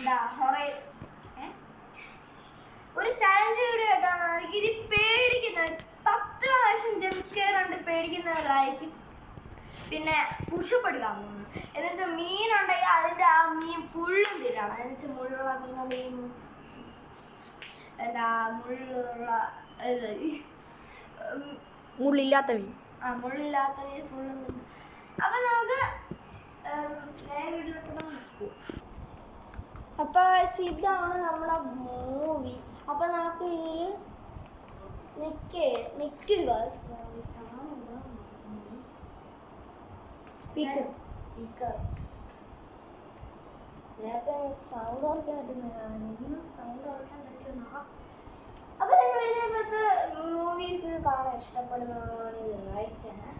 എന്താ ഹൊറേ ഒരു challenge video കേട്ടാണ് ഇത് പേടിക്കുന്ന 10 പ്രാവശ്യം ജംസ്കെയർ കണ്ട് പേടിക്കുന്നതായിരിക്കും. പിന്നെ പുഷപ്പ് എടുക്കാൻ പോകുന്നു എന്ന് വെച്ചാൽ മീനുണ്ടെങ്കിൽ അതിൻ്റെ ആ മീൻ ഫുള്ളും തീരാണ്. എന്ന് വെച്ചാൽ മുള്ളുള്ള മീനുണ്ടെങ്കിൽ എന്താ മുള്ളുള്ള മുള്ളില്ലാത്ത മീൻ മുള്ളില്ലാത്ത മീൻ ഫുള്ളും തിന്നും. അപ്പം നമുക്ക് നേരെ വീട്ടിലൊക്കെ പോകും. അപ്പം ഇതാണ് നമ്മുടെ മൂവി. അപ്പം നമുക്ക് ഇതിൽ നിൽക്കുക സ്പീക്കർ നേരത്തെ സൗണ്ട് ഓർക്കാൻ പറ്റുന്നതാണ്. സൗണ്ട് ഓർക്കാൻ പറ്റുന്ന അപ്പം നിങ്ങൾ ഇതേപോലത്തെ മൂവീസ് കാണാൻ ഇഷ്ടപ്പെടുന്നതാണെങ്കിൽ ലൈക്ക് ചെയ്യണം.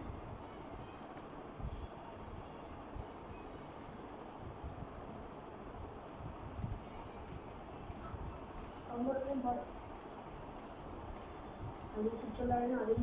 അത് ചുറ്റുള്ളവരും അതിൽ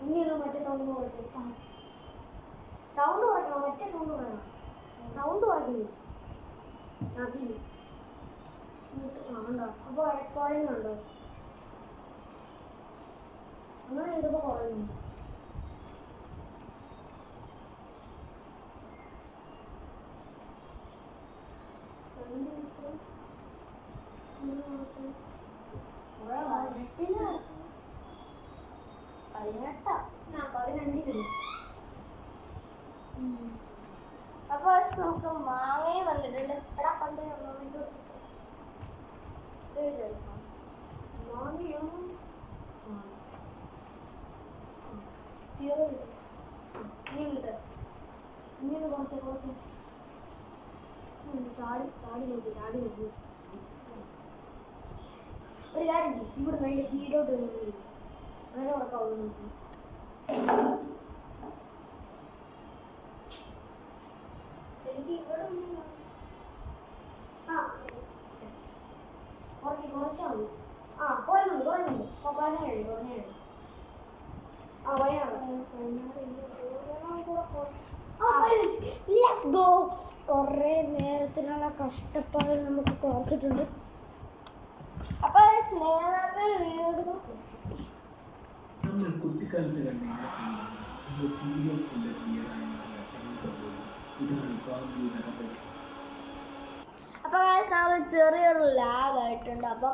ഇനിയൊന്നും മറ്റേ സൗണ്ട് സൗണ്ട് കുറയ്ക്കണം. മറ്റേ സൗണ്ട് കുറയണം. സൗണ്ട് കുറയ്ക്കുന്നു അതിൽ ഉണ്ടോ? അപ്പോൾ കുറയുന്നുണ്ടോ? അങ്ങനെ ചെയ്തപ്പോൾ കുറയുന്നു. അപ്പൊ നമുക്ക് മാങ്ങയും വന്നിട്ടുണ്ട്. എടാ പണ്ട് മാങ്ങയും ഇനി കുറച്ച് ചാടി നോക്കി ഒരു കാര്യം ഇവിടെ അതിൻ്റെ കീഴോട്ട് അങ്ങനെ ഉറക്കാവുള്ളൂ നോക്കി. എനിക്ക് ഇവിടെ കുറച്ചാൽ മതി. കുറയുന്നുണ്ട് കുറഞ്ഞേ കുറേ നേരത്തിനുള്ള കഷ്ടപ്പാട് നമുക്ക് കുറച്ചിട്ടുണ്ട്. അപ്പൊ കുട്ടിക്കാലത്ത് അപ്പൊ ചെറിയൊരു ലാഗ് ആയിട്ടുണ്ട്. അപ്പൊ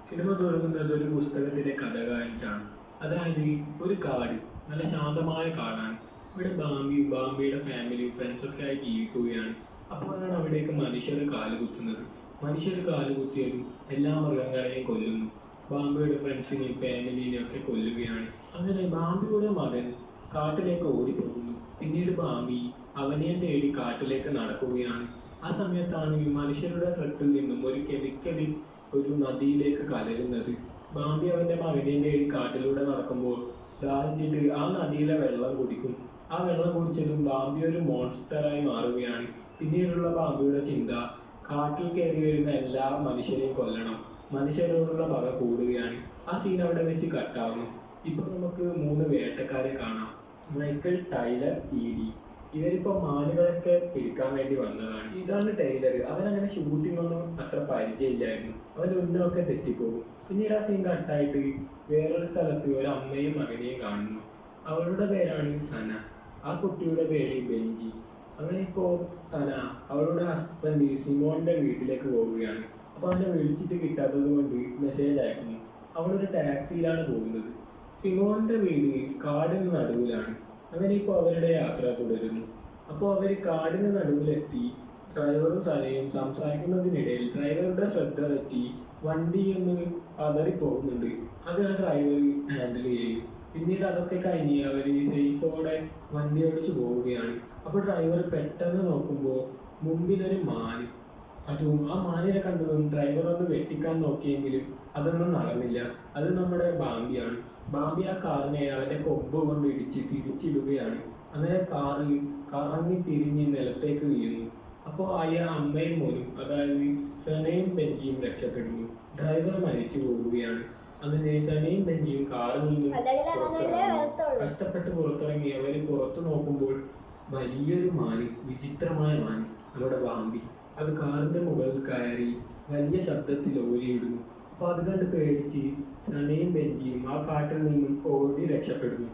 സിനിമ തുടങ്ങുന്നത് ഒരു പുസ്തകത്തിലെ കഥ കാണിച്ചാണ്. അതായത് ഒരു കാട്, നല്ല ശാന്തമായ കാടാണ്. ഇവിടെ ബാംബിയുടെ ഫാമിലിയും ഫ്രണ്ട്സൊക്കെ ആയി ജീവിക്കുകയാണ്. അപ്പോഴാണ് അവിടേക്ക് മനുഷ്യർ കാലുകുത്തുന്നത്. മനുഷ്യർ കാലുകുത്തിയതും എല്ലാ മൃഗങ്ങളെയും കൊല്ലുന്നു. ബാംബിയുടെ ഫ്രണ്ട്സിനെയും ഫാമിലിനെയും ഒക്കെ കൊല്ലുകയാണ്. അങ്ങനെ ബാംബിയുടെ മകൻ കാട്ടിലേക്ക് ഓടിപ്പോകുന്നു. പിന്നീട് ബാംബി അവനെ തേടി കാട്ടിലേക്ക് നടക്കുകയാണ്. ആ സമയത്താണ് മനുഷ്യരുടെ ട്രക്കിൽ നിന്നും ഒരു കെമിക്കൽ ഒരു നദിയിലേക്ക് കലരുന്നത്. ബാംബി അവൻ്റെ മകനെ തേടി കാട്ടിലൂടെ നടക്കുമ്പോൾ ദാഹിച്ചിട്ട് ആ നദിയിലെ വെള്ളം കുടിക്കും. ആ വെള്ളം കുടിച്ചതും ബാംബി ഒരു മോൺസ്റ്ററായി മാറുകയാണ്. പിന്നീടുള്ള ബാംബിയുടെ ചിന്ത കാട്ടിൽ കയറി വരുന്ന എല്ലാ മനുഷ്യരെയും കൊല്ലണം. മനുഷ്യരോടുള്ള പക കൂടുകയാണ്. ആ സീൻ അവിടെ വെച്ച് കട്ടാവുന്നു. ഇപ്പോൾ നമുക്ക് 3 വേട്ടക്കാരെ കാണാം. Michael, Tyler, Eddie. ഇവരിപ്പോൾ മാനുകളൊക്കെ പിടിക്കാൻ വേണ്ടി വന്നതാണ്. ഇതാണ് ടൈലർ. അവനങ്ങനെ ഷൂട്ടിംഗ് ഒന്നും അത്ര പരിചയമില്ലായിരുന്നു. അവൻ്റെ ഉന്നമൊക്കെ തെറ്റിപ്പോകും. പിന്നീട് ആ സീൻ കട്ടായിട്ട് വേറൊരു സ്ഥലത്ത് ഒരു അമ്മയും മകനെയും കാണുന്നു. അവളുടെ പേരാണ് സന. ആ കുട്ടിയുടെ പേര് ബെഞ്ചി. അങ്ങനെ ഇപ്പോൾ സന അവളുടെ ഹസ്ബൻഡ് സിമോന്റെ വീട്ടിലേക്ക് പോവുകയാണ്. അപ്പോൾ അവനെ വിളിച്ചിട്ട് കിട്ടാത്തത് കൊണ്ട് മെസ്സേജ് അയക്കുന്നു. അവളൊരു ടാക്സിയിലാണ് പോകുന്നത്. സിമോന്റെ വീട് കാടിന് നടുവിലാണ്. അങ്ങനെ ഇപ്പോൾ അവരുടെ യാത്ര തുടരുന്നു. അപ്പോൾ അവർ കാടിന് നടുവിലെത്തി. ഡ്രൈവറും സനയും സംസാരിക്കുന്നതിനിടയിൽ ഡ്രൈവറുടെ ശ്രദ്ധ തെറ്റി വണ്ടി ഒന്ന് പതറിപ്പോകുന്നുണ്ട്. അത് ആ ഡ്രൈവർ ഹാൻഡിൽ ചെയ്യും. പിന്നീട് അതൊക്കെ കഴിഞ്ഞ് അവർ സേഫോടെ വണ്ടി ഓടിച്ചു പോവുകയാണ്. അപ്പോൾ ഡ്രൈവർ പെട്ടെന്ന് നോക്കുമ്പോൾ മുമ്പിലൊരു മാന്. അതും ആ മാനിനെ കണ്ടതും ഡ്രൈവർ ഒന്ന് വെട്ടിക്കാൻ നോക്കിയെങ്കിലും അതൊന്നും നടന്നില്ല. അത് നമ്മുടെ ബാംബിയാണ്. ബാംബി ആ കാറിനെ അവന്റെ കൊമ്പ് കൊണ്ട് ഇടിച്ച് തിരിച്ചിടുകയാണ്. അങ്ങനെ കാറ് കറങ്ങി തിരിഞ്ഞ് നിലത്തേക്ക് വീഴുന്നു. അപ്പോൾ അമ്മയും മോനും, അതായത് സനയും ബെഞ്ചിയും രക്ഷപ്പെടുന്നു. ഡ്രൈവർ മരിച്ചു പോവുകയാണ്. അങ്ങനെ സനയും ബെഞ്ചിയും കാറിൽ നിന്നും കഷ്ടപ്പെട്ട് പുറത്തിറങ്ങി അവർ പുറത്തു നോക്കുമ്പോൾ വലിയൊരു മാന്, വിചിത്രമായ മാന്, നമ്മുടെ ബാംബി, അത് കാറിന്റെ മുകളിൽ കയറി വലിയ ശബ്ദത്തിൽ ഓരിയിടുന്നു. അപ്പൊ അത് കണ്ട് പേടിച്ച് സനയും ബെഞ്ചിയും ആ കാട്ടിൽ നിന്നും ഓടി രക്ഷപ്പെടുന്നു.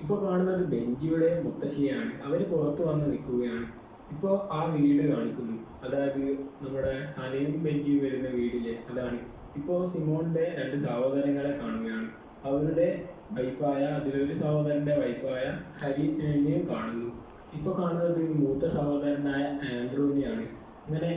ഇപ്പോൾ കാണുന്നത് ബെഞ്ചിയുടെ മുത്തശ്ശിയാണ്. അവർ പുറത്തു വന്ന് നിൽക്കുകയാണ്. ഇപ്പോൾ ആ വീട് കാണിക്കുന്നു, അതായത് നമ്മുടെ സനയും ബെഞ്ചിയും വരുന്ന വീടിലെ അതാണ്. ഇപ്പോൾ സിമോന്റെ 2 സഹോദരങ്ങളെ കാണുകയാണ്. അവരുടെ വൈഫായ, അതിലൊരു സഹോദരന്റെ വൈഫായ ഹരിനെയും കാണുന്നു. ഇപ്പോൾ കാണുന്നത് മൂത്ത സഹോദരനായ ആൻഡ്രൂവിനെയാണ്. അങ്ങനെ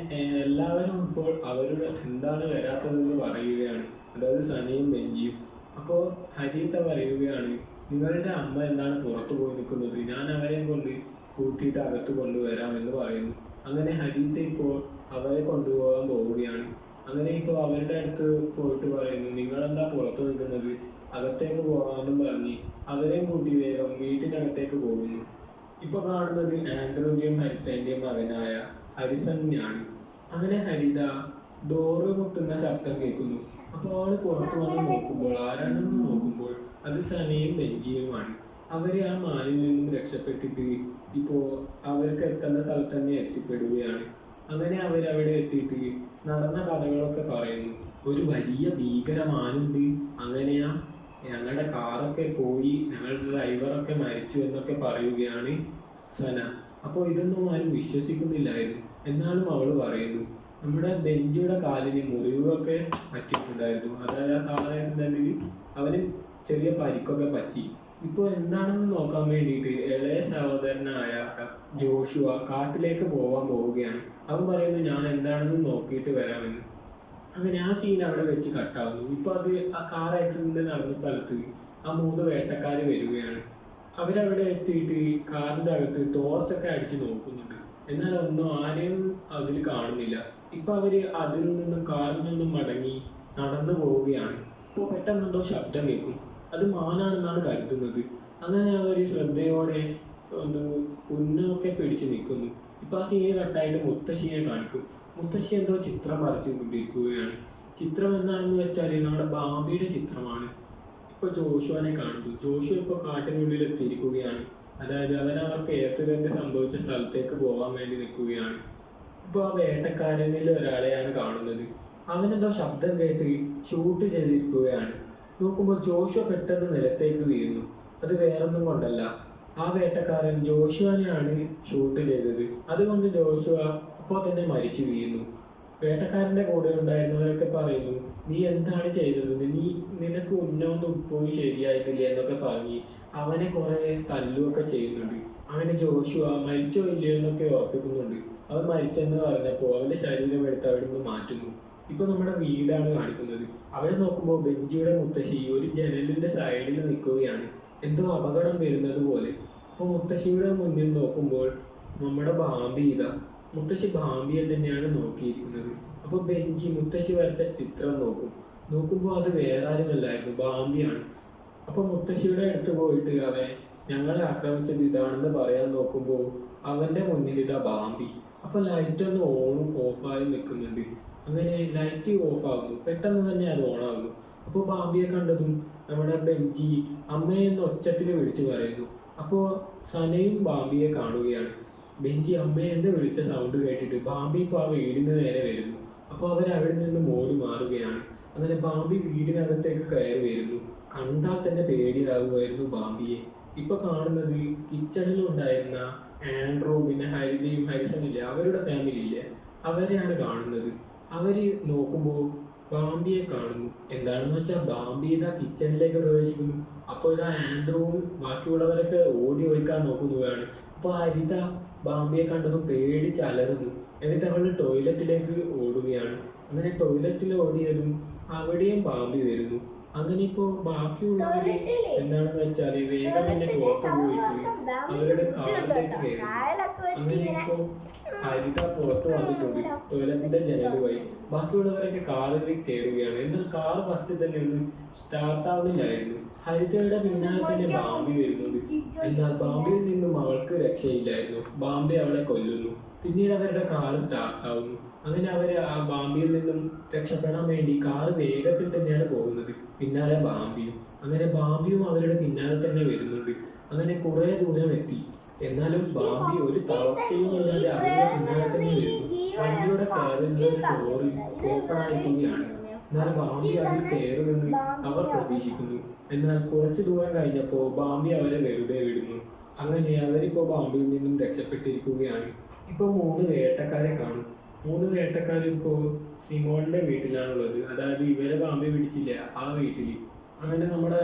എല്ലാവരും ഇപ്പോൾ അവരുടെ എന്താണ് വരാത്തതെന്ന് പറയുകയാണ്, അതായത് സനയും ബെഞ്ചിയും. അപ്പോൾ ഹരിത പറയുകയാണ്, നിങ്ങളുടെ അമ്മ എന്താണ് പുറത്തു പോയി നിൽക്കുന്നത്, ഞാൻ അവരെ കൊണ്ട് കൂട്ടിയിട്ട് അകത്ത് കൊണ്ടുവരാമെന്ന് പറയുന്നു. അങ്ങനെ ഹരിത ഇപ്പോൾ അവരെ കൊണ്ടുപോകാൻ പോവുകയാണ്. അങ്ങനെ ഇപ്പോൾ അവരുടെ അടുത്ത് പോയിട്ട് പറയുന്നു, നിങ്ങളെന്താ പുറത്തു നിൽക്കുന്നത്, അകത്തേക്ക് പോകാമെന്നും പറഞ്ഞ് അവരെയും കൂട്ടി വേഗം വീട്ടിനകത്തേക്ക് പോകുന്നു. ഇപ്പോൾ കാണുന്നത് ആൻഡ്രൂവിൻ്റെയും ഹരിതൻ്റെയും മകനായ ഹരിസനെയാണ്. അങ്ങനെ ഹരിത ഡോറ് മുട്ടുന്ന ശബ്ദം കേൾക്കുന്നു. അപ്പോൾ അവൾ പുറത്തു വന്ന് നോക്കുമ്പോൾ ആരാണെന്ന് നോക്കുമ്പോൾ അത് സനയും ബെഞ്ചിയുമാണ്. അവർ ആ മാനിൽ നിന്നും രക്ഷപ്പെട്ടിട്ട് ഇപ്പോൾ അവർക്ക് എത്തേണ്ട സ്ഥലത്ത് തന്നെ എത്തിപ്പെടുകയാണ്. അങ്ങനെ അവരവിടെ എത്തിയിട്ട് നടന്ന കഥകളൊക്കെ പറയുന്നു. ഒരു വലിയ ഭീകരമാനുണ്ട്, അങ്ങനെയാ ഞങ്ങളുടെ കാറൊക്കെ പോയി, ഞങ്ങളുടെ ഡ്രൈവറൊക്കെ മരിച്ചു എന്നൊക്കെ പറയുകയാണ് സന. അപ്പോൾ ഇതൊന്നും ആരും വിശ്വസിക്കുന്നില്ലായിരുന്നു. എന്നാലും അവൾ പറയുന്നു, നമ്മുടെ ബെഞ്ചിയുടെ കാലിന് മുറിവുകളൊക്കെ പറ്റിയിട്ടുണ്ടായിരുന്നു. അതായത് ആ കാർ ആക്സിഡന്റിൽ അവന് ചെറിയ പരിക്കൊക്കെ പറ്റി. ഇപ്പോൾ എന്താണെന്ന് നോക്കാൻ വേണ്ടിയിട്ട് ഇളയ സഹോദരനായ ജോഷുവ കാട്ടിലേക്ക് പോവുകയാണ്. അവൻ പറയുന്നു, ഞാൻ എന്താണെന്ന് നോക്കിയിട്ട് വരാമെന്ന്. അങ്ങനെ ആ സീൻ അവിടെ വെച്ച് കട്ടാവുന്നു. ഇപ്പോൾ അത് ആ കാർ ആക്സിഡന്റ് നടന്ന സ്ഥലത്ത് ആ 3 വേട്ടക്കാർ വരികയാണ്. അവരവിടെ എത്തിയിട്ട് കാറിൻ്റെ അകത്ത് ടോർച്ചൊക്കെ അടിച്ച് നോക്കുന്നുണ്ട്. എന്നാൽ ഒന്നും ആരെയും അതിൽ കാണുന്നില്ല. ഇപ്പോൾ അവർ അതിൽ നിന്നും കാറിൽ നിന്നും മടങ്ങി നടന്നു പോവുകയാണ്. ഇപ്പോൾ പെട്ടെന്ന് എന്തോ ശബ്ദം കേൾക്കും. അത് മാനാണെന്നാണ് കരുതുന്നത്. അങ്ങനെ അവർ ശ്രദ്ധയോടെ ഒന്ന് ഉന്നമൊക്കെ പിടിച്ച് നിൽക്കുന്നു. ഇപ്പോൾ ആ സീന് കട്ടായിട്ട് മുത്തശ്ശിയെ കാണിക്കും. മുത്തശ്ശി എന്തോ ചിത്രം വരച്ചു കൊണ്ടിരിക്കുകയാണ്. ചിത്രം എന്താണെന്ന് വെച്ചാൽ നമ്മുടെ ബാംബിയുടെ ചിത്രമാണ്. ഇപ്പോൾ ജോഷുവിനെ കാണുന്നു. ജോഷു ഇപ്പോൾ കാട്ടിനുള്ളിൽ എത്തിയിരിക്കുകയാണ്. അതായത് അവർക്ക് ആക്സിഡന്റ് സംഭവിച്ച സ്ഥലത്തേക്ക് പോകാൻ വേണ്ടി നിൽക്കുകയാണ്. ഇപ്പോൾ ആ വേട്ടക്കാരനിൽ ഒരാളെയാണ് കാണുന്നത്. അവനെന്തോ ശബ്ദം കേട്ട് ഷൂട്ട് ചെയ്തിരിക്കുകയാണ്. നോക്കുമ്പോൾ ജോഷുവ പെട്ടെന്ന് നിലത്തേക്ക് വീഴുന്നു. അത് വേറൊന്നും കൊണ്ടല്ല, ആ വേട്ടക്കാരൻ ജോഷുവിനെയാണ് ഷൂട്ട് ചെയ്തത്. അതുകൊണ്ട് ജോഷുവ അപ്പോൾ തന്നെ മരിച്ചു വീഴുന്നു. വേട്ടക്കാരൻ്റെ കൂടെ ഉണ്ടായിരുന്നവരൊക്കെ പറയുന്നു, നീ എന്താണ് ചെയ്തത്, നിനക്ക് ഉന്നമൊന്നും ഇപ്പോഴും ശരിയായിട്ടില്ല എന്നൊക്കെ പറഞ്ഞ് അവനെ കുറേ തല്ലുമൊക്കെ ചെയ്യുന്നുണ്ട്. അങ്ങനെ ജോഷുവ മരിച്ചോ ഇല്ലയോ എന്നൊക്കെ ഉറപ്പിക്കുന്നുണ്ട്. അവൻ മരിച്ചെന്ന് പറഞ്ഞപ്പോൾ അവൻ്റെ ശരീരം എടുത്ത് അവിടെ നിന്ന് മാറ്റുന്നു. ഇപ്പോൾ നമ്മുടെ വീടാണ് കാണിക്കുന്നത്. അവിടെ നോക്കുമ്പോൾ ബെഞ്ചിയുടെ മുത്തശ്ശി ഒരു ജനലിൻ്റെ സൈഡിൽ നിൽക്കുകയാണ്, എന്തോ അപകടം വരുന്നത് പോലെ. അപ്പോൾ മുത്തശ്ശിയുടെ മുന്നിൽ നോക്കുമ്പോൾ നമ്മുടെ ബാംബി മുത്തശ്ശി ബാംബിയെ തന്നെയാണ് നോക്കിയിരിക്കുന്നത്. അപ്പോൾ ബെഞ്ചി മുത്തശ്ശി വരച്ച ചിത്രം നോക്കുമ്പോൾ അത് വേറെ ആരുമല്ലായിരുന്നു, ബാംബിയാണ്. അപ്പോൾ മുത്തശ്ശിയുടെ അടുത്ത് പോയിട്ട് അവൻ ഞങ്ങളെ ആക്രമിച്ചത് ഇതാണെന്ന് പറയാൻ നോക്കുമ്പോൾ അവൻ്റെ മുന്നിൽ ബാംബി. അപ്പോൾ ലൈറ്റ് ഒന്ന് ഓണും ഓഫായി നിൽക്കുന്നുണ്ട്. അങ്ങനെ ലൈറ്റ് ഓഫ് ആകുന്നു, പെട്ടെന്ന് തന്നെ അത് ഓണാകുന്നു. അപ്പോൾ ബാംബിയെ കണ്ടതും നമ്മുടെ ബെഞ്ചി അമ്മയെന്ന് ഒച്ചത്തിൽ വിളിച്ചു പറയുന്നു. അപ്പോൾ സനയും ബാംബിയെ കാണുകയാണ്. ബെഞ്ചി അമ്മയെന്ന് വിളിച്ച സൗണ്ട് കേട്ടിട്ട് ബാംബി ഇപ്പോൾ ആ വീടിന് നേരെ വരുന്നു. അപ്പോൾ അവരവിടെ നിന്ന് മോടി മാറുകയാണ്. അങ്ങനെ ബാംബി വീടിനകത്തേക്ക് കയറി വരുന്നു. കണ്ടാൽ തന്നെ പേടിയാകുമായിരുന്നു ബാംബിയെ. ഇപ്പോൾ കാണുന്നത് കിച്ചണിലുണ്ടായിരുന്ന ആൻഡ്രൂ, പിന്നെ ഹരിതയും ഹരിസണില്ലേ, അവരുടെ ഫാമിലിയില്ലേ, അവരെയാണ് കാണുന്നത്. അവർ നോക്കുമ്പോൾ ബാംബിയെ കാണുന്നു. എന്താണെന്ന് വെച്ചാൽ ബാംബി കിച്ചണിലേക്ക് പ്രവേശിക്കുന്നു. അപ്പോൾ ആൻഡ്രൂവും ബാക്കിയുള്ളവരൊക്കെ ഓടി ഒഴിക്കാൻ നോക്കുന്നതാണ്. അപ്പോൾ ഹരിത ബാംബിയെ കണ്ടതും പേടിച്ച് അലറുന്നു. എന്നിട്ട് അവൾ ടോയ്ലറ്റിലേക്ക് ഓടുകയാണ്. അങ്ങനെ ടോയ്ലറ്റിൽ ഓടിയതും അവിടെയും ബാംബി വരുന്നു. അങ്ങനെ ഇപ്പോൾ ബാക്കിയുള്ളവർ എന്താണെന്ന് വെച്ചാൽ വേഗം തന്നെ പുറത്തു പോയിട്ട് അവരുടെ കാറിലേക്ക് കയറുന്നു. അങ്ങനെ ഇപ്പോൾ ഹരിത പുറത്ത് വന്നിട്ടുണ്ട് ടോയ്ലറ്റിന്റെ ജനൽ വഴി. ബാക്കിയുള്ളവരൊക്കെ കാറിൽ കയറുകയാണ്. എന്നാൽ കാർ ഫസ്റ്റ് തന്നെ ഒന്നും സ്റ്റാർട്ട് ആവുന്നില്ലായിരുന്നു. ഹരിതയുടെ പിന്നാലെ തന്നെ ബാംബി വരുന്നുണ്ട്. എന്നാൽ ബാംബിയിൽ നിന്നും അവൾക്ക് രക്ഷയില്ലായിരുന്നു. ബാംബി അവളെ കൊല്ലുന്നു. പിന്നീട് അവരുടെ കാർ സ്റ്റാർട്ട് ആവുന്നു. അങ്ങനെ അവര് ആ ബാംബിയിൽ നിന്നും രക്ഷപ്പെടാൻ വേണ്ടി കാർ വേഗത്തിൽ തന്നെയാണ് പോകുന്നത്. പിന്നാലെ ബാംബിയും. അങ്ങനെ ബാംബിയും അവരുടെ പിന്നാലെ തന്നെ വരുന്നുണ്ട്. അങ്ങനെ കുറെ ദൂരം എത്തി. എന്നാലും ബാംബി ഒരു തളർച്ചയും ഇല്ലാതെ അവരുടെ പിന്നാലെ തന്നെ വരുന്നു. വണ്ടിയുടെ കാറിൽ ഡോറ് ഓപ്പൺ ആയിരിക്കുകയാണ്. എന്നാൽ ബാംബി അതിൽ കയറുമെന്ന് അവർ പ്രതീക്ഷിക്കുന്നു. എന്നാൽ കുറച്ചു ദൂരം കഴിഞ്ഞപ്പോൾ ബാംബി അവരെ വെറുതെ വിടുന്നു. അങ്ങനെ അവരിപ്പോൾ ബാംബിയിൽ നിന്നും രക്ഷപ്പെട്ടിരിക്കുകയാണ്. ഇപ്പോൾ 3 വേട്ടക്കാരെ കാണും. 3 വേട്ടക്കാരും ഇപ്പോൾ സിമോണിന്റെ വീട്ടിലാണുള്ളത്. അതായത് ഇവരെ ബാംബി പിടിച്ചില്ല ആ വീട്ടിൽ. അങ്ങനെ നമ്മുടെ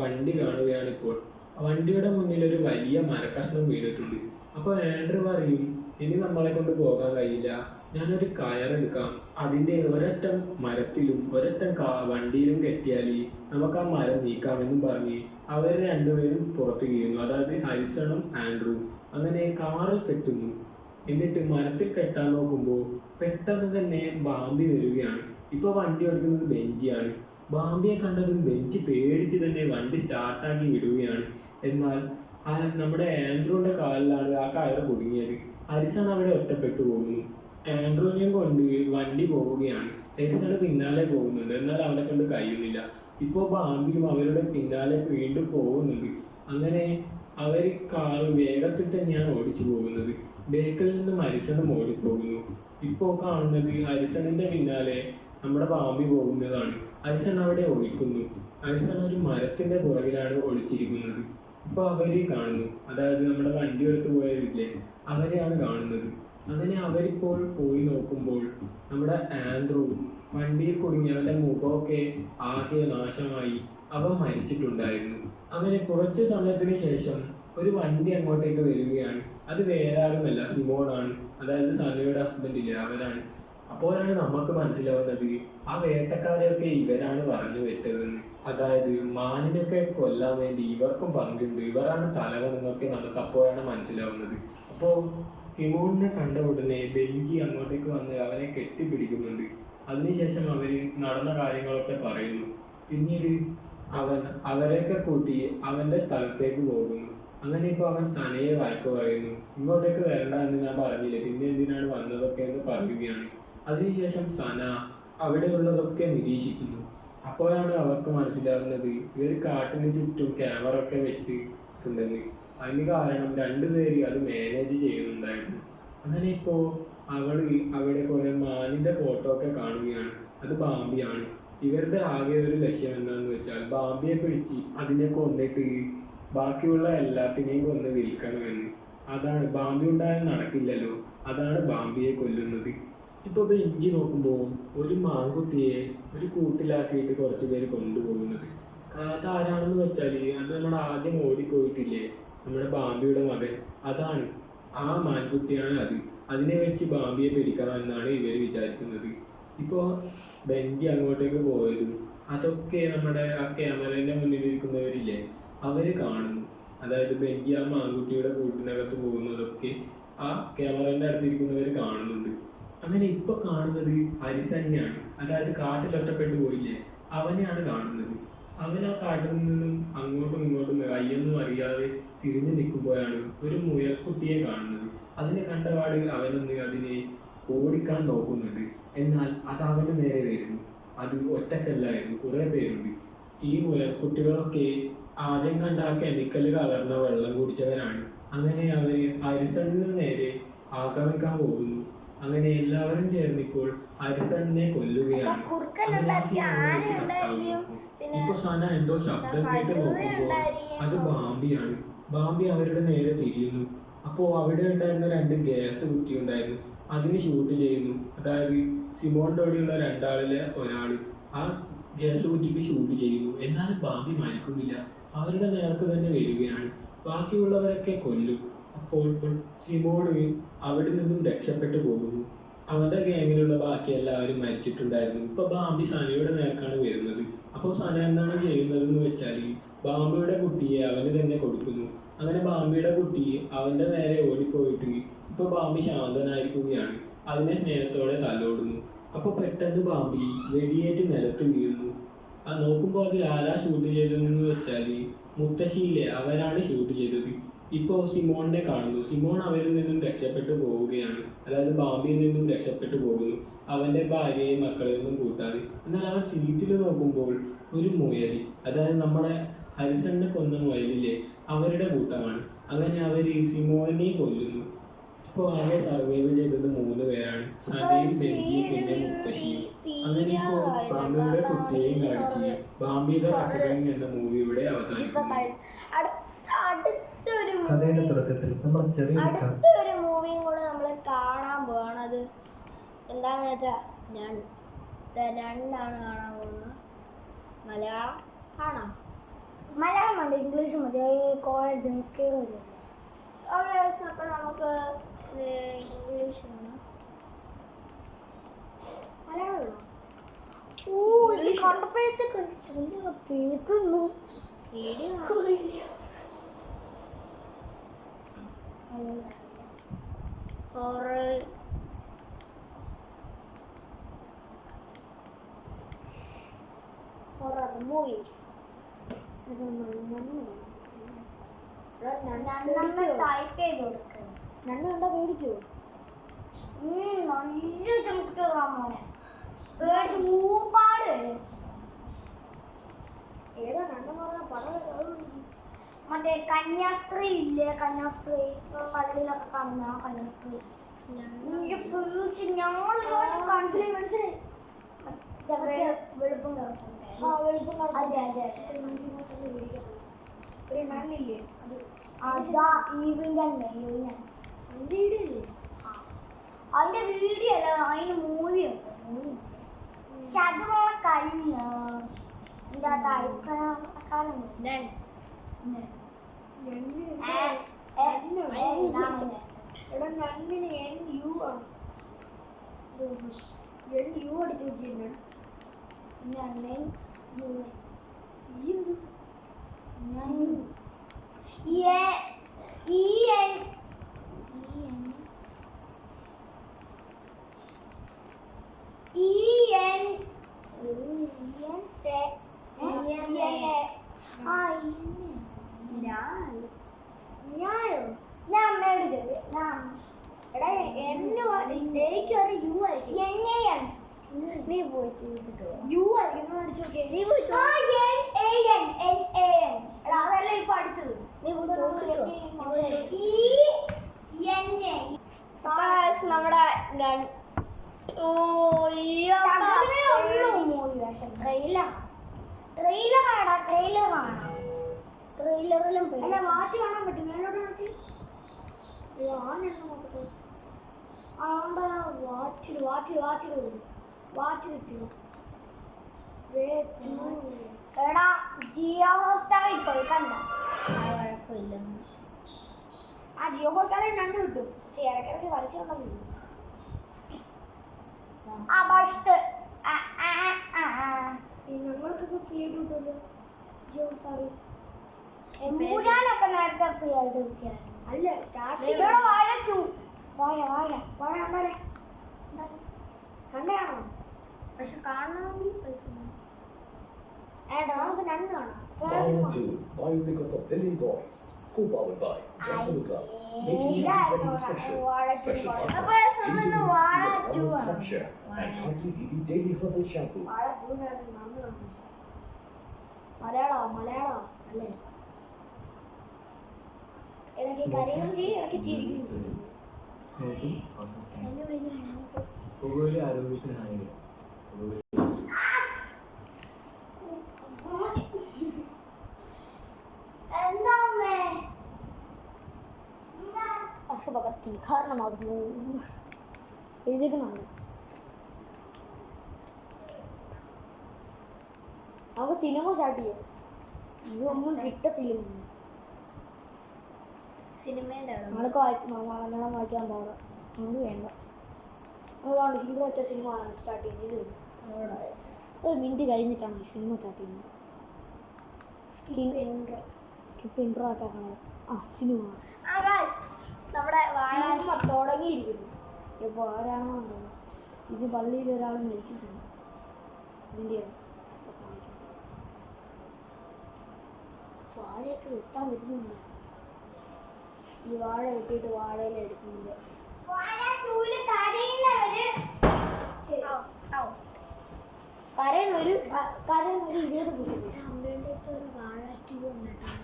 വണ്ടി കാണുകയാണ് ഇപ്പോൾ. വണ്ടിയുടെ മുന്നിൽ ഒരു വലിയ മരക്കഷ്ണം വീണിട്ടുണ്ട്. അപ്പോൾ ആൻഡ്രൂ പറയും, ഇനി നമ്മളെ കൊണ്ട് പോകാൻ കഴിയില്ല, ഞാനൊരു കയറെടുക്കാം, അതിൻ്റെ ഒരറ്റം മരത്തിലും ഒരറ്റം വണ്ടിയിലും കെട്ടിയാൽ നമുക്ക് ആ മരം നീക്കാമെന്നും പറഞ്ഞ് അവർ രണ്ടുപേരും പുറത്തു വീഴുന്നു. അതായത് ഹാരിസണും ആൻഡ്രൂ. അങ്ങനെ കാറിൽ കെട്ടുന്നു. എന്നിട്ട് മരത്തിൽ കെട്ടാൻ നോക്കുമ്പോൾ പെട്ടെന്ന് തന്നെ ബാംബി വരികയാണ്. ഇപ്പോൾ വണ്ടി ഓടിക്കുന്നത് ബെഞ്ചിയാണ്. ബാംബിയെ കണ്ടതും ബെഞ്ച് പേടിച്ച് തന്നെ വണ്ടി സ്റ്റാർട്ടാക്കി വിടുകയാണ്. എന്നാൽ നമ്മുടെ ആൻഡ്രൂവിൻ്റെ കാലിലാണ് ആ കയറ് കുടുങ്ങിയത്. ഹാരിസൺ അവിടെ ഒറ്റപ്പെട്ടു പോകുന്നു. ആൻഡ്രൂവിനെയും കൊണ്ട് വണ്ടി പോവുകയാണ്. ഹാരിസൺ പിന്നാലെ പോകുന്നുണ്ട്. എന്നാൽ അവനെ കൊണ്ട് കഴിയുന്നില്ല. ഇപ്പോൾ ബാംബിയും അവരുടെ പിന്നാലെ വീണ്ടും പോകുന്നുണ്ട്. അങ്ങനെ അവർ കാറ് വേഗത്തിൽ തന്നെയാണ് ഓടിച്ചു പോകുന്നത്. ബേക്കിൽ നിന്നും ഹാരിസണും ഓടിപ്പോകുന്നു. ഇപ്പോൾ കാണുന്നത് ഹാരിസണിന്റെ പിന്നാലെ നമ്മുടെ ബാംബി പോകുന്നതാണ്. ഹാരിസൺ അവിടെ ഒളിക്കുന്നു. ഹാരിസൺ ഒരു മരത്തിന്റെ പുറകിലാണ് ഒളിച്ചിരിക്കുന്നത്. ഇപ്പോൾ അവര് കാണുന്നു. അതായത് നമ്മുടെ വണ്ടി എടുത്തു പോയവരില്ലേ, അവരെയാണ് കാണുന്നത്. അങ്ങനെ അവരിപ്പോൾ പോയി നോക്കുമ്പോൾ നമ്മുടെ ആൻഡ്രൂ വണ്ടിയിൽ കുടുങ്ങി അവൻ്റെ മുഖമൊക്കെ ആകെ നാശമായി. അവൻ മരിച്ചിട്ടുണ്ടായിരുന്നു. അങ്ങനെ കുറച്ച് സമയത്തിന് ശേഷം ഒരു വണ്ടി അങ്ങോട്ടേക്ക് വരികയാണ്. അത് വേറെ ആരുമല്ല, സിമോണാണ്. അതായത് സനയുടെ ഹസ്ബൻഡില്ലേ, അവരാണ്. അപ്പോഴാണ് നമുക്ക് മനസ്സിലാവുന്നത് ആ വേട്ടക്കാരെയൊക്കെ ഇവരാണ് പറഞ്ഞു വെച്ചതെന്ന്. അതായത് മാനിനൊക്കെ കൊല്ലാൻ വേണ്ടി ഇവർക്കും പങ്കുണ്ട്, ഇവരാണ് തലവൻ എന്നൊക്കെ നമുക്ക് അപ്പോഴാണ് മനസ്സിലാവുന്നത്. അപ്പോൾ സിമോണിനെ കണ്ട ഉടനെ ബെഞ്ചി അങ്ങോട്ടേക്ക് വന്ന് അവനെ കെട്ടിപ്പിടിക്കുന്നുണ്ട്. അതിനുശേഷം അവർ നടന്ന കാര്യങ്ങളൊക്കെ പറയുന്നു. പിന്നീട് അവൻ അവരെയൊക്കെ കൂട്ടി അവൻ്റെ സ്ഥലത്തേക്ക് പോകുന്നു. അങ്ങനെ ഇപ്പോൾ അവൻ സനയെ വായിക്ക് പറയുന്നു, ഇങ്ങോട്ടേക്ക് വരണ്ട എന്ന് ഞാൻ പറഞ്ഞില്ലേ, പിന്നെ എന്തിനാണ് വന്നതൊക്കെ എന്ന് പറയുകയാണ്. അതിനുശേഷം സന അവിടെയുള്ളതൊക്കെ നിരീക്ഷിക്കുന്നു. അപ്പോഴാണ് അവർക്ക് മനസ്സിലാവുന്നത് ഇവർ കാട്ടിന് ചുറ്റും ക്യാമറ ഒക്കെ വെച്ചിട്ടുണ്ടെന്ന്. അതിന് കാരണം 2 പേര് അത് മാനേജ് ചെയ്യുന്നുണ്ടായിരുന്നു. അങ്ങനെ ഇപ്പോൾ അവിടെ കുറേ മാനിൻ്റെ ഫോട്ടോ ഒക്കെ കാണുകയാണ്. അത് ബാംബിയാണ്. ഇവരുടെ ആകെ ഒരു ലക്ഷ്യം എന്താണെന്ന് വെച്ചാൽ ബാംബിയെ പിടിച്ച് അതിനെ കൊന്നിട്ട് ബാക്കിയുള്ള എല്ലാത്തിനെയും കൊന്ന് വിൽക്കണമെന്ന്. അതാണ് ബാംബി ഉണ്ടായാൽ നടക്കില്ലല്ലോ, അതാണ് ബാംബിയെ കൊല്ലുന്നത്. ഇപ്പോൾ ബെഞ്ചി നോക്കുമ്പോൾ ഒരു മാൻകുട്ടിയെ ഒരു കൂട്ടിലാക്കിയിട്ട് കുറച്ച് പേര് കൊണ്ടുപോകുന്നത്. അത് ആരാണെന്ന് വെച്ചാൽ അത് നമ്മുടെ ആദ്യം ഓടിപ്പോയിട്ടില്ലേ, നമ്മുടെ ബാംബിയുടെ മകൻ, അതാണ്. ആ മാൻകുട്ടിയാണ് അത്. അതിനെ വെച്ച് ബാംബിയെ പിടിക്കണമെന്നാണ് ഇവർ വിചാരിക്കുന്നത്. ഇപ്പോൾ ബെഞ്ചി അങ്ങോട്ടേക്ക് പോയതും അതൊക്കെ നമ്മുടെ ആ ക്യാമറേൻ്റെ മുന്നിലിരിക്കുന്നവരില്ലേ, അവർ കാണുന്നു. അതായത് ബെഞ്ചി ആ മാൻകുട്ടിയുടെ കൂട്ടിനകത്ത് പോകുന്നതൊക്കെ ആ ക്യാമറേൻ്റെ അടുത്തിരിക്കുന്നവർ കാണുന്നുണ്ട്. അങ്ങനെ ഇപ്പോൾ കാണുന്നത് ഹാരിസണിനെയാണ്. അതായത് കാട്ടിലൊറ്റപ്പെട്ടു പോയില്ലേ, അവനെയാണ് കാണുന്നത്. അവൻ ആ കാട്ടിൽ നിന്നും അങ്ങോട്ടും ഇങ്ങോട്ടും കയ്യൊന്നും അറിയാതെ തിരിഞ്ഞു നിൽക്കുമ്പോഴാണ് ഒരു മുയൽക്കുട്ടിയെ കാണുന്നത്. അതിനെ കണ്ടപാട് അവനൊന്ന് അതിനെ ഓടിക്കാൻ നോക്കുന്നുണ്ട്. എന്നാൽ അത് അവന് നേരെ വരുന്നു. അത് ഒറ്റക്കല്ലായിരുന്നു, കുറേ പേരുണ്ട്. ഈ മുയൽക്കുട്ടികളൊക്കെ ആദ്യം കണ്ട ആ കെമിക്കൽ കലർന്ന വെള്ളം കുടിച്ചവരാണ്. അങ്ങനെ അവർ ഹാരിസണിന് നേരെ ആക്രമിക്കാൻ പോകുന്നു. അങ്ങനെ എല്ലാവരും ചേർന്നിപ്പോൾ ഹാരിസണിനെ കൊല്ലുകയാണ്. ഇപ്പൊ സന എന്തോ ശബ്ദം കേട്ട് നോക്കുമ്പോൾ അത് ബാംബിയാണ്. ബാംബി അവരുടെ നേരെ തിരിയുന്നു. അപ്പോൾ അവിടെ ഉണ്ടായിരുന്ന 2 ഗ്യാസ് കുറ്റി ഉണ്ടായിരുന്നു, അതിന് ഷൂട്ട് ചെയ്യുന്നു. അതായത് സിമോണിൻ്റെ അവിടെയുള്ള 2 ആളിലെ ഒരാൾ ആ ഗ്യാസ് കുറ്റിക്ക് ഷൂട്ട് ചെയ്യുന്നു. എന്നാൽ ബാംബി മരിക്കുന്നില്ല, അവരുടെ നേർക്ക് തന്നെ വരികയാണ്. ബാക്കിയുള്ളവരൊക്കെ കൊല്ലും. അപ്പോൾ സിമോണ് അവിടെ നിന്നും രക്ഷപ്പെട്ടു പോകുന്നു. അവൻ്റെ ഗ്യാങ്ങിലുള്ള ബാക്കി എല്ലാവരും മരിച്ചിട്ടുണ്ടായിരുന്നു. ഇപ്പോൾ ബാംബി സനയുടെ നേർക്കാണ് വരുന്നത്. അപ്പോൾ സന എന്താണ് ചെയ്യുന്നതെന്ന് വെച്ചാൽ ബാംബിയുടെ കുട്ടിയെ അവന് തന്നെ കൊടുക്കുന്നു. അങ്ങനെ ബാംബിയുടെ കുട്ടി അവൻ്റെ നേരെ ഓടിപ്പോയിട്ട് ഇപ്പോൾ ഇപ്പോൾ ബാമ്പി ശാന്തനായിരിക്കുകയാണ്. അതിനെ സ്നേഹത്തോടെ തലോടുന്നു. അപ്പോൾ പെട്ടെന്ന് ബാമ്പി വെടിയേറ്റ് നിലത്ത് വീഴുന്നു. നോക്കുമ്പോൾ അത് ആരാ ഷൂട്ട് ചെയ്തതെന്ന് വെച്ചാൽ മുത്തശ്ശിയിലെ അവരാണ് ഷൂട്ട് ചെയ്തത്. ഇപ്പോൾ സിമോണിനെ കാണുന്നു. സിമോൺ അവരിൽ നിന്നും രക്ഷപ്പെട്ടു പോവുകയാണ്. അതായത് ബാമ്പിയിൽ നിന്നും രക്ഷപ്പെട്ടു പോകുന്നു, അവൻ്റെ ഭാര്യയെയും മക്കളെയൊന്നും കൂട്ടാതെ. എന്നാൽ അവൻ സീറ്റിൽ നോക്കുമ്പോൾ ഒരു മുയൽ, അതായത് നമ്മുടെ ഹരിസണ്ണെ കൊന്ന മുയലില്ലേ, അവരുടെ കൂട്ടമാണ്. അങ്ങനെ അവർ സിമോണിനെ കൊല്ലുന്നു. ഇപ്പോൾ ആകെ സർവൈവ് ചെയ്തത് 3 പേരാണ്, സനയും ബെഞ്ചിയും പിന്നെ മുത്തശ്ശിയും. അങ്ങനെ ഇപ്പോൾ ബാമ്പിയുടെ കുട്ടിയെയും കാണിച്ചു ബാമ്പിയുടെ റെക്കോർഡിംഗ് എന്ന മൂവി ഇവിടെ അവസാനിക്കുന്നു. കഥയുടെ തുടക്കത്തിൽ നമ്മൾ അടുത്തൊരു മൂവിയും കൂടെ നമ്മൾ കാണാൻ പോവാണ്. അത് എന്താന്ന് വെച്ചാൽ രണ്ടാണ് കാണാൻ പോകുന്നത്. മലയാളം കാണാം, മലയാളം ഉണ്ട്, ഇംഗ്ലീഷ് മതി. കോയ ജംസ്കേ വരും. അപ്പം നമുക്ക് ഇംഗ്ലീഷ് മലയാളം കണ്ടപ്പോഴത്തേക്ക് പേടിക്കുന്നു. horror movies. ടൈപ്പ് ചെയ്ത് കൊടുക്കുക. നല്ല പേടിക്കോ? നല്ല ജംസ്കെയർ മോനെ, പേടിച്ച് മൂപ്പാട് വരും. ഏതോ രണ്ടെന്ന് പറഞ്ഞ പടം മറ്റേ കന്യാസ്ത്രീ ഇല്ലേ, കന്യാസ്ത്രീ പള്ളിയിലൊക്കെ കാണുന്ന ആ കന്യാസ്ത്രീ. ഞങ്ങൾ മനസ്സിലായി വെളുപ്പും അതെ അതെ മണ്ണില്ലേ അതാ ഈവിൻ്റെ അതിന്റെ വീഡിയോ അല്ല, അതിന് മൂവി ഉണ്ട്. പക്ഷെ അതുപോലെ കഴിഞ്ഞ ഇതിൻ്റെ അകത്ത് ഐസ്കാലം അടിച്ചു നീ പോയി ചോദിച്ചിട്ടോ യു ആയിരിക്കും നീ പോയി അതല്ല ഇപ്പൊ അടുത്തത്. നീ പോയി ചോദിച്ചിട്ടോ നമ്മുടെ ട്രെയിലറിലും വാച്ച് കാണാൻ പറ്റും. എടാ ജിയോ ഹോട്ട്സ്റ്റാറിൽ പോയി കണ്ട കുഴപ്പമില്ല. ആ ജിയോ ഹോട്ട്സ്റ്റാറിൽ കണ്ടു കിട്ടും. ഇടയ്ക്കിടയ്ക്ക് വരച്ചുകൊണ്ടു ആ ബസ്റ്റ് ഞങ്ങൾക്കൊക്കെ ഫ്രീ ആയിട്ട് കിട്ടുമല്ലോ ജിയോ ഹോട്ട്സ്റ്റാറിൽ. എമ്പുരാനൊക്കെ നേരത്തെ ഫ്രീ ആയിട്ട് കിട്ടിയായിരുന്നു. അല്ല സ്റ്റാർട്ടിങ് വാഴ 2 വാഴ കണ്ടാലേ കണ്ടാണോ? പക്ഷെ കാണണമെങ്കിൽ പൈസ നമുക്ക് 2 കാണാം. Biopic of a Billy Boys, co-powered by Jason Class, making it very special. Special structure and Heartly DD Daily Herbal Shampoo. Malayalam അല്ലേ? ഇടയ്ക്ക് കരയും ചെയ്യും, ഇടയ്ക്ക് ചിരിക്കും. ആരോഗ്യത്തിനായി അസുഖത്തിന് കാരണമാകുന്നു എഴുതിക്കുന്നുണ്ട്. നമുക്ക് സിനിമ സ്റ്റാർട്ട് ചെയ്യാം. ഇതൊന്നും കിട്ടത്തില്ല. സിനിമേൻ്റെ നമ്മൾക്ക് മലയാളം വായിക്കാൻ പാടാം. നമുക്ക് വേണ്ട. അതുകൊണ്ട് സിനിമ വെച്ച സിനിമ ആണ് സ്റ്റാർട്ട് ചെയ്യുന്നത്. ഒരു മിനിറ്റ് കഴിഞ്ഞിട്ടാണ് ഈ സിനിമ സ്റ്റാർട്ട് ചെയ്യുന്നത്. സ്കിപ്പ് ഇൻട്രോ ആക്കാണ്. സിനിമ നമ്മുടെ സിനിമ തുടങ്ങിയിരിക്കുന്നു. ഇപ്പോൾ ആരാണോ ഉണ്ടല്ലോ ഇത് പള്ളിയിൽ ഒരാൾ മരിച്ചിട്ടുണ്ട്. ഇതിൻ്റെയാണ് വാഴയൊക്കെ വെട്ടാൻ വരുന്നുണ്ട്. ഈ വാഴ വെട്ടിയിട്ട് വാഴയില എടുക്കുന്നുണ്ട്. കരയുന്നൊരു 20 പുഷപ്പ്. അമ്മേൻ്റെ അടുത്ത് ഒരു വാഴാറ്റി വന്നിട്ടുണ്ട്.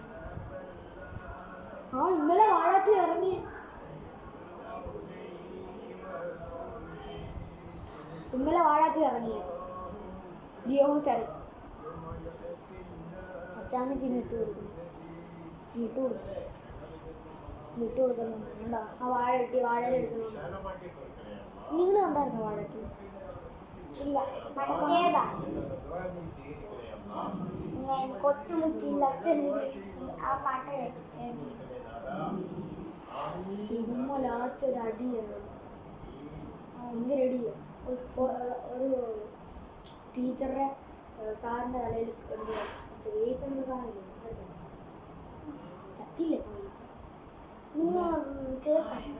ആ ഇന്നലെ വാഴാറ്റി ഇറങ്ങി. ജിയോ ഹോസ്റ്റർ അച്ചാമ്മക്ക് ഇട്ട് കൊടുക്കുന്നുണ്ട്. കണ്ടോ ആ വാഴ വെട്ടി വാഴയിൽ എടുക്കുന്നുണ്ട്. നിങ്ങൾ കണ്ടായിരുന്നോ വാഴയ്ക്ക്? ഇല്ല, കൊച്ചുമുക്കിയിൽ അച്ഛൻ ആ പാട്ട് സിനിമ ലാസ്റ്റ് ഒരു അടിയാണ്. ഭയങ്കര അടിയാണ്. ഒരു ടീച്ചറുടെ സാറിൻ്റെ തലയിൽ ടീച്ചറിൻ്റെ സാധനം ചത്തില്ലേ കേസായി.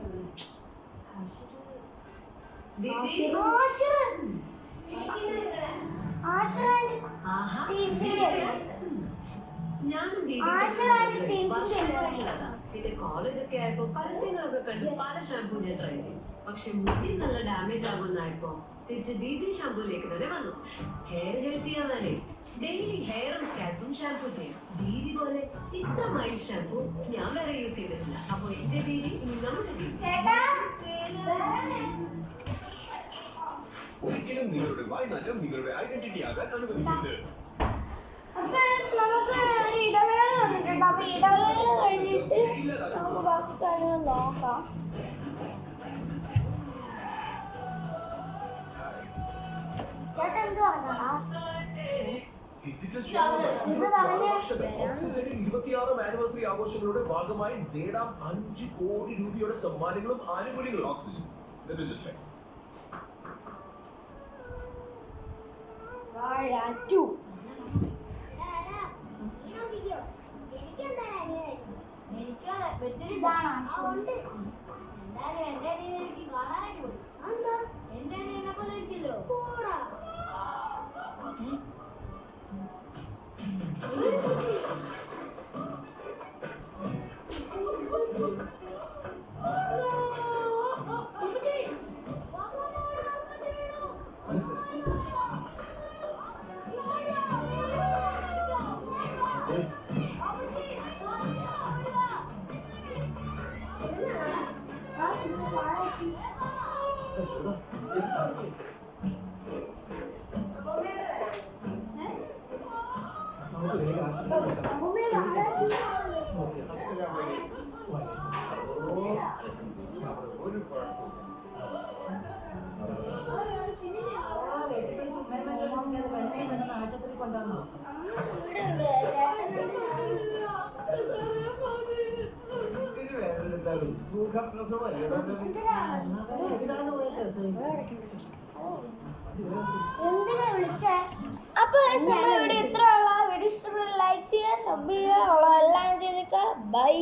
പിന്നെ കോളേജൊക്കെ ആയപ്പോ പരസ്യങ്ങളൊക്കെ കണ്ട് പല ഷാമ്പൂ ഞാൻ ട്രൈ ചെയ്യും. പക്ഷെ മുടി നല്ല ഡാമേജ് ആകുന്നായപ്പോ തിരിച്ച് ദീദി ഷാമ്പൂയിലേക്ക് തന്നെ വന്നു. ഹെയർ ഹെൽത്തി ആവാനേ ഡെയിലി ഹെയറും സ്കാൽപ്പും ഷാമ്പൂ ചെയ്യും. ദീദി പോലെ ഇത്ര മൈൽഡ് ഷാമ്പൂ ഞാൻ വേറെ യൂസ് ചെയ്തിട്ടില്ല. അപ്പൊ എന്റെ ദീദി ഇനി നമ്മുടെ ദീദി. ഒരിക്കലും നിങ്ങളുടെ വായ്നാറ്റം നിങ്ങളുടെ ഐഡന്റിറ്റി ആകാൻ അനുവദിക്കരുത്. നമുക്ക് ഒരു ഇടവേള വന്നിട്ടുണ്ട്. അപ്പൊ ഇടവേള കഴിഞ്ഞിട്ട് നമുക്ക് ബാക്കി കാര്യങ്ങൾ നോക്കാം. ചേട്ടാ എന്ത് പറഞ്ഞാ ഡിജിറ്റൽ ഓക്സിജന്റെ 26ാം ആനിവേഴ്സറി ആഘോഷങ്ങളുടെ ഭാഗമായി നേടാം 5 കോടി രൂപയുടെ സമ്മാനങ്ങളും ആനുകൂല്യങ്ങളും. ഓക്സിജൻ വാഴാറ്റു എന്തിനാ വിളിച്ചേ? അപ്പൊ ഇവിടെ ഇത്ര ഉള്ള വീഡിയോ ഇഷ്ടപ്പെട്ട ലൈക്ക് ചെയ്യുക, സബ് ചെയ്യുക, എല്ലാം ചെയ്തേക്കുക. ബൈ.